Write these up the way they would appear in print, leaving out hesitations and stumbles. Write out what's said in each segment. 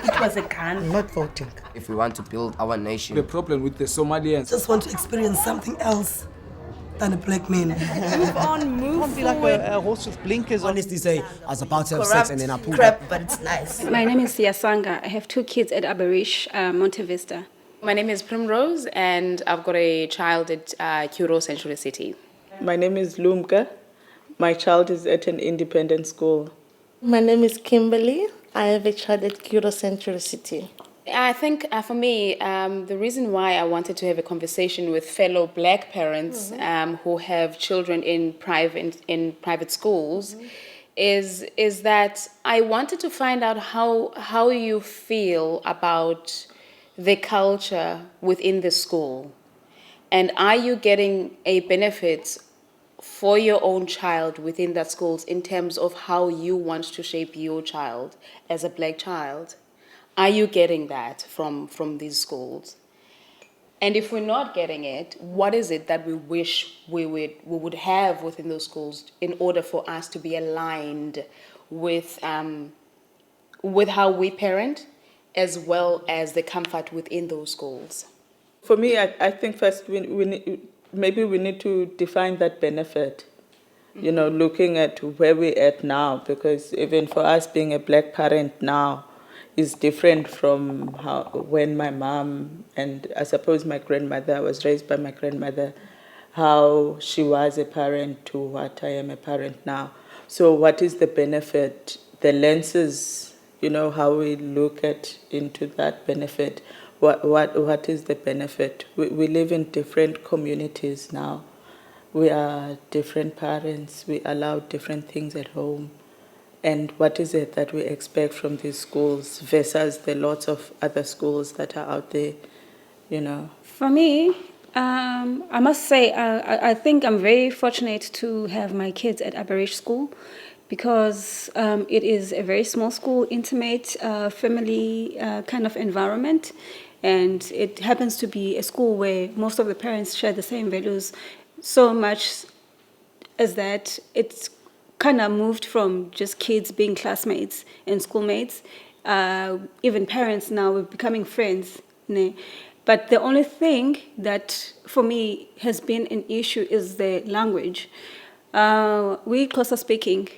It was a gun. I'm not voting. If we want to build our nation. The problem with the Somalians. Just want to experience something else than a black man. Move on, move Be forward. like a horse with blinkers on. Honestly say, I was about to have sex Corrupt and then I pulled crap, up. but it's nice. My name is Siyasanga. I have 2 kids at Aberish, Monte Vista. My name is Primrose, and I've got a child at Kuro Central City. My name is Lumka. My child is at an independent school. My name is Kimberly. I have a child at Kuro Central City. I think for me, the reason why I wanted to have a conversation with fellow black parents who have children in private schools is that I wanted to find out how you feel about the culture within the school. And are you getting a benefit for your own child within that schools in terms of how you want to shape your child as a black child? Are you getting that from these schools? And if we're not getting it, what is it that we wish we would have within those schools in order for us to be aligned with how we parent, as well as the comfort within those schools? For me, I think first we need to define that benefit. You know, looking at where we're at now, because even for us being a black parent now is different from when my mom and I suppose my grandmother, I was raised by my grandmother, how she was a parent to what I am a parent now. So what is the benefit, the lenses, you know, how we look into that benefit? What is the benefit? We live in different communities now. We are different parents. We allow different things at home. And what is it that we expect from these schools versus the lots of other schools that are out there, you know? For me, I must say, I think I'm very fortunate to have my kids at Aberish School because it is a very small school, intimate, family kind of environment. And it happens to be a school where most of the parents share the same values, so much as that it's kind of moved from just kids being classmates and schoolmates. Even parents now are becoming friends. But the only thing that for me has been an issue is the language. We Xhosa speaking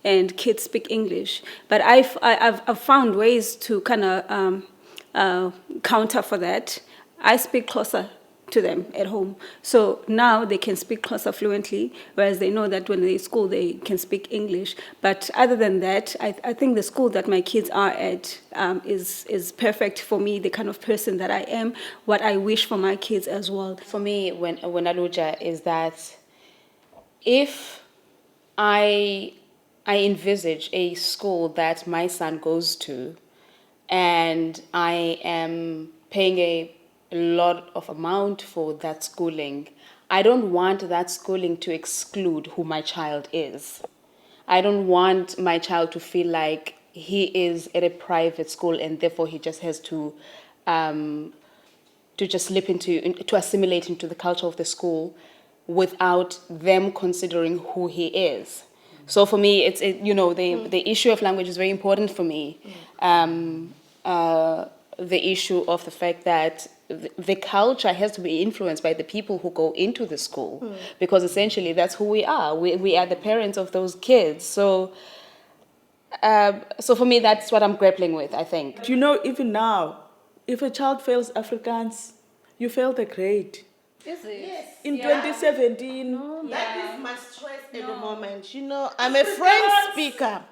and kids speak English, but I've found ways to kind of counter for that. I speak Xhosa to them at home. So now they can speak Xhosa fluently, whereas they know that when they're at school they can speak English. But other than that, I think the school that my kids are at is perfect for me, the kind of person that I am, what I wish for my kids as well. For me, when Aluja is that if I envisage a school that my son goes to and I am paying a lot of amount for that schooling, I don't want that schooling to exclude who my child is. I don't want my child to feel like he is at a private school and therefore he just has to just slip to assimilate into the culture of the school without them considering who he is. So for me, the issue of language is very important for me. The issue of the fact that the culture has to be influenced by the people who go into the school, because essentially that's who we are. We are the parents of those kids. So for me, that's what I'm grappling with, I think. You know, even now, if a child fails Afrikaans, you fail the grade. Is it? Yes. In 2017. No, that is my stress at the moment. You know, I'm a French speaker.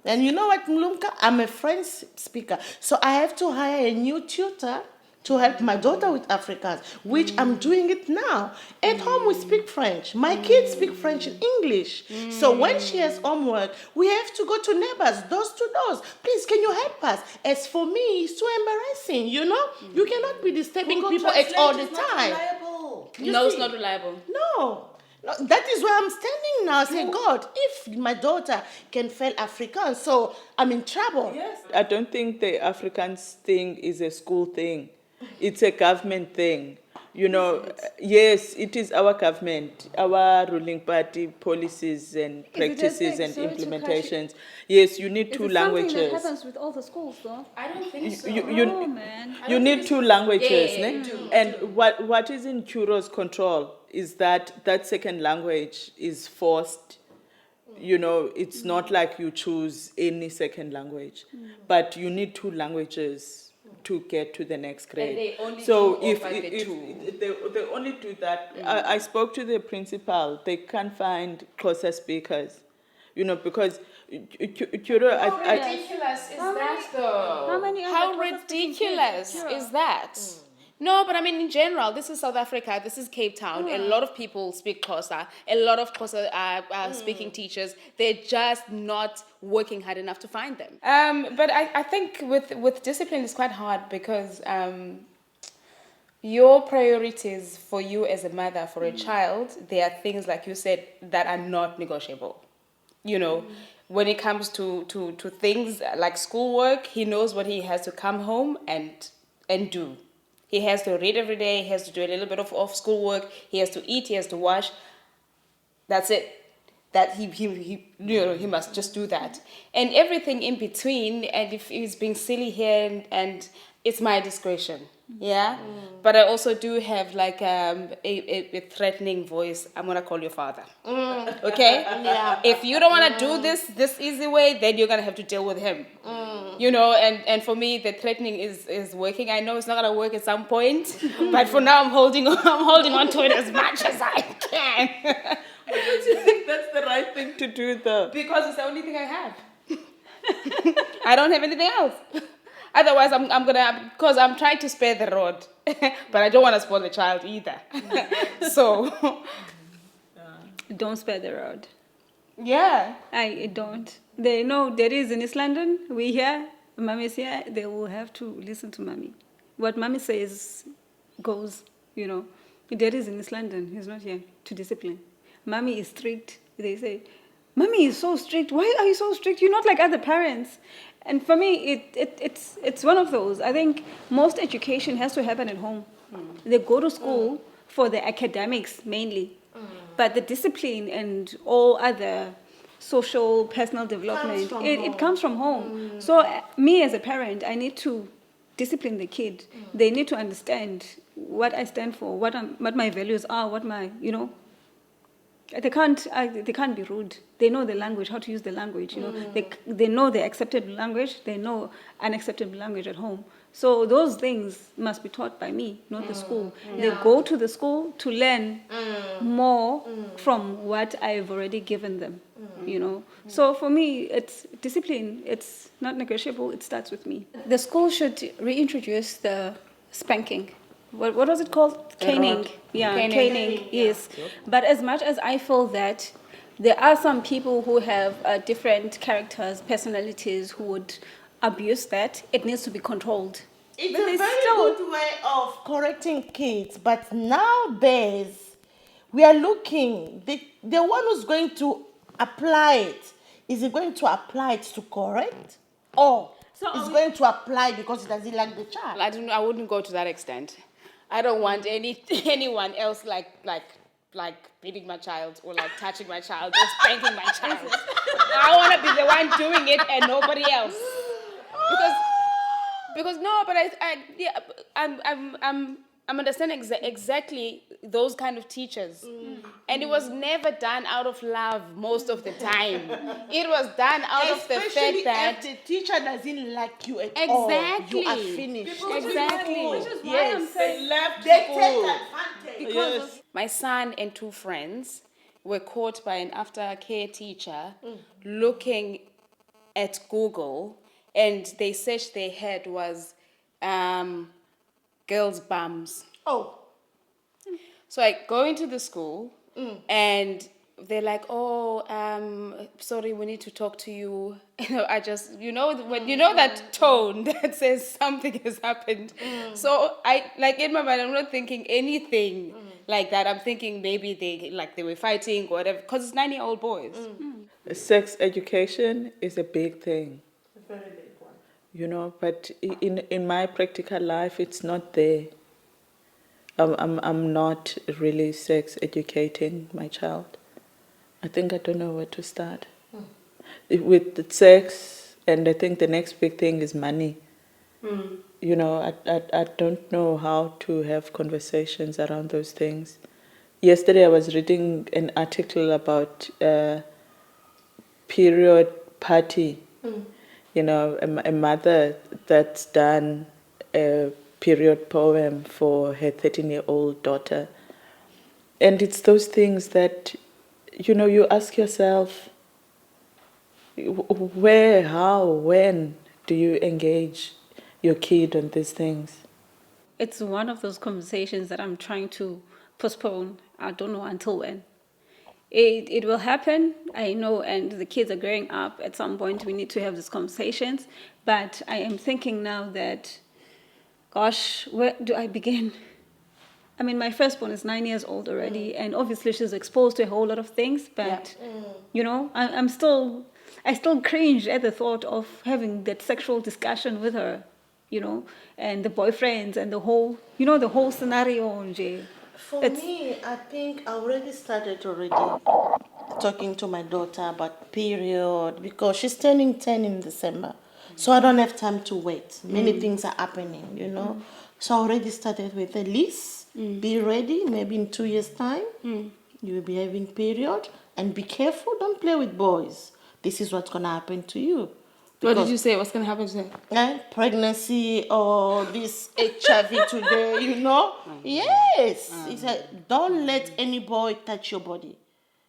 And you know what, Mlumka? I'm a French speaker. So I have to hire a new tutor to help my daughter with Afrikaans, which I'm doing it now. At home, we speak French. My kids speak French and English. So when she has homework, we have to go to neighbors, doors to doors. Please, can you help us? As for me, it's too embarrassing, you know? You cannot be disturbing people all the time. It's not reliable. No, that is where I'm standing now. I say, God, if my daughter can fail Afrikaans, so I'm in trouble. Yes. I don't think the Afrikaans thing is a school thing. It's a government thing. You know, yes, it is our government, our ruling party policies and practices and implementations. Yes, you need two languages. Something that happens with all the schools, though. I don't think so. Oh, man. You need two languages, Yeah, ne? you do. And what is in Curo's control is that second language is forced. You know, it's not like you choose any second language, but you need two languages to get to the next grade. they only so do if, offer the if two. they only do that, I spoke to the principal. They can't find closer speakers, you know, because Curo, How ridiculous is that though? how many How other classes do you ridiculous get? is that? No, but I mean, in general, this is South Africa, this is Cape Town. A lot of people speak Xhosa. A lot of Xhosa speaking teachers. They're just not working hard enough to find them. But I think with discipline, it's quite hard because your priorities for you as a mother, for a child, there are things, like you said, that are not negotiable. You know, when it comes to things like schoolwork, he knows what he has to come home and do. He has to read every day. He has to do a little bit of schoolwork. He has to eat. He has to wash. That's it. That he must just do that. And everything in between. And if he's being silly here, and it's my discretion. Yeah. But I also do have like a threatening voice. I'm gonna call your father. Okay. Yeah. If you don't want to do this easy way, then you're gonna have to deal with him. You know, and for me, the threatening is working. I know it's not gonna work at some point, but for now, I'm holding on to it as much as I can. don't you think that's the right thing to do, though? Because it's the only thing I have. I don't have anything else. Otherwise, because I'm trying to spare the rod, but I don't want to spoil the child either. So, Don't spare the rod. yeah. I don't. They know there is in East London. We here, mommy's here. They will have to listen to mommy. What mommy says goes. You know, there is in East London. He's not here to discipline. Mommy is strict. They say, mommy is so strict. Why are you so strict? You're not like other parents. And for me, it's one of those. I think most education has to happen at home. They go to school for the academics mainly, but the discipline and all other social, personal development, it comes from home. So me as a parent, I need to discipline the kid. They need to understand what I stand for, what my values are, what my, you know. They can't be rude. They know the language, how to use the language. You know, they know the acceptable language. They know unacceptable language at home. So those things must be taught by me, not the school. They go to the school to learn more from what I've already given them. You know. So for me, it's discipline. It's not negotiable. It starts with me. The school should reintroduce the spanking. What was it called? Caning. Yeah, caning, yes. But as much as I feel that there are some people who have different characters, personalities, who would abuse that, it needs to be controlled. It's But a they very still- good way of correcting kids, but nowadays we are looking, the one who's going to apply it, is he going to apply it to correct? Or is going to apply because he doesn't like the child? I wouldn't go to that extent. I don't want anyone else like beating my child or like touching my child or spanking my child. I want to be the one doing it and nobody else. Because no, but I'm understanding exactly those kind of teachers. And it was never done out of love most of the time. It was done out of the fact Especially that if the teacher doesn't like you at Exactly. all. You are finished. Exactly. Which is why I'm saying They take advantage. Yes. my son and two friends were caught by an aftercare teacher looking at Google, and they searched their head was girls' bums. Oh, So I go into the school and they're like, oh, sorry, we need to talk to you. I just, when you know that tone that says something has happened. So I, like in my mind, I'm not thinking anything like that. I'm thinking maybe they were fighting or whatever, because it's 9-year-old boys. Sex education is a big thing. A very big one. But in my practical life, it's not there. I'm not really sex educating my child. I think I don't know where to start. With the sex, and I think the next big thing is money. You know, I don't know how to have conversations around those things. Yesterday I was reading an article about period party. You know, a mother that's done a period poem for her 13-year-old daughter. And it's those things that, you know, you ask yourself, where, how, when do you engage your kid on these things? It's one of those conversations that I'm trying to postpone. I don't know until when. It will happen, I know, and the kids are growing up. At some point, we need to have these conversations. But I am thinking now that, gosh, where do I begin? I mean, my firstborn is 9 years old already, and obviously she's exposed to a whole lot of things. But, you know, I still cringe at the thought of having that sexual discussion with her, you know, and the boyfriends and the whole, you know, the whole scenario. For me, I think I already started talking to my daughter about period because she's turning 10 in December. So I don't have time to wait. Many things are happening, you know. So I already started with a list. Be ready, maybe in 2 years' time, you will be having period. And be careful, don't play with boys. This is what's going to happen to you. What did you say? What's going to happen to her? Pregnancy or this HIV today, you know? Yes. It's don't let any boy touch your body.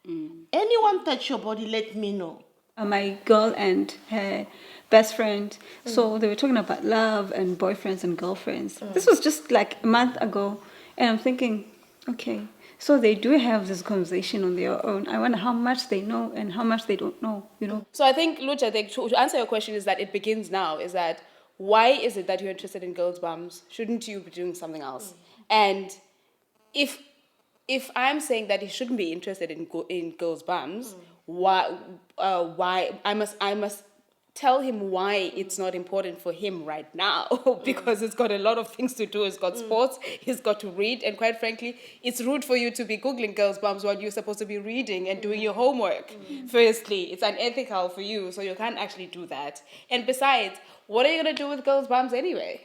Anyone touch your body, let me know. My girl and her best friend, so they were talking about love and boyfriends and girlfriends. This was just like a month ago. And I'm thinking, okay, so they do have this conversation on their own. I wonder how much they know and how much they don't know, you know. So I think, Lucha, to answer your question is that it begins now, is that why is it that you're interested in girls' bums? Shouldn't you be doing something else? And if I'm saying that he shouldn't be interested in girls' bums, why I must tell him why it's not important for him right now because he's got a lot of things to do. He's got sports, he's got to read, and quite frankly, it's rude for you to be Googling girls' bums while you're supposed to be reading and doing your homework. Firstly, it's unethical for you, so you can't actually do that. And besides, what are you going to do with girls' bums anyway?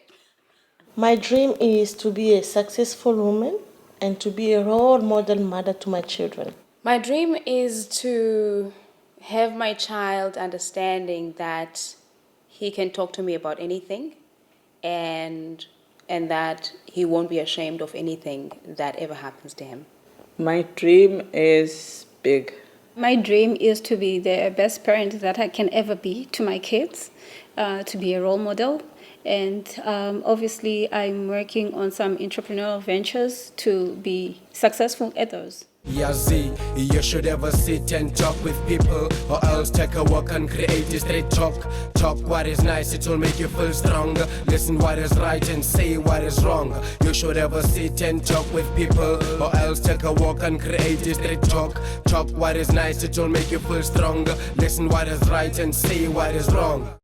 My dream is to be a successful woman and to be a role model mother to my children. My dream is to have my child understanding that he can talk to me about anything and that he won't be ashamed of anything that ever happens to him. My dream is big. My dream is to be the best parent that I can ever be to my kids, to be a role model. And obviously, I'm working on some entrepreneurial ventures to be successful at those. Yazi, you should ever sit and talk with people, or else take a walk and create a straight talk. Talk what is nice, it will make you feel stronger. Listen what is right and say what is wrong. You should ever sit and talk with people, or else take a walk and create a straight talk. Talk what is nice, it will make you feel stronger. Listen what is right and say what is wrong.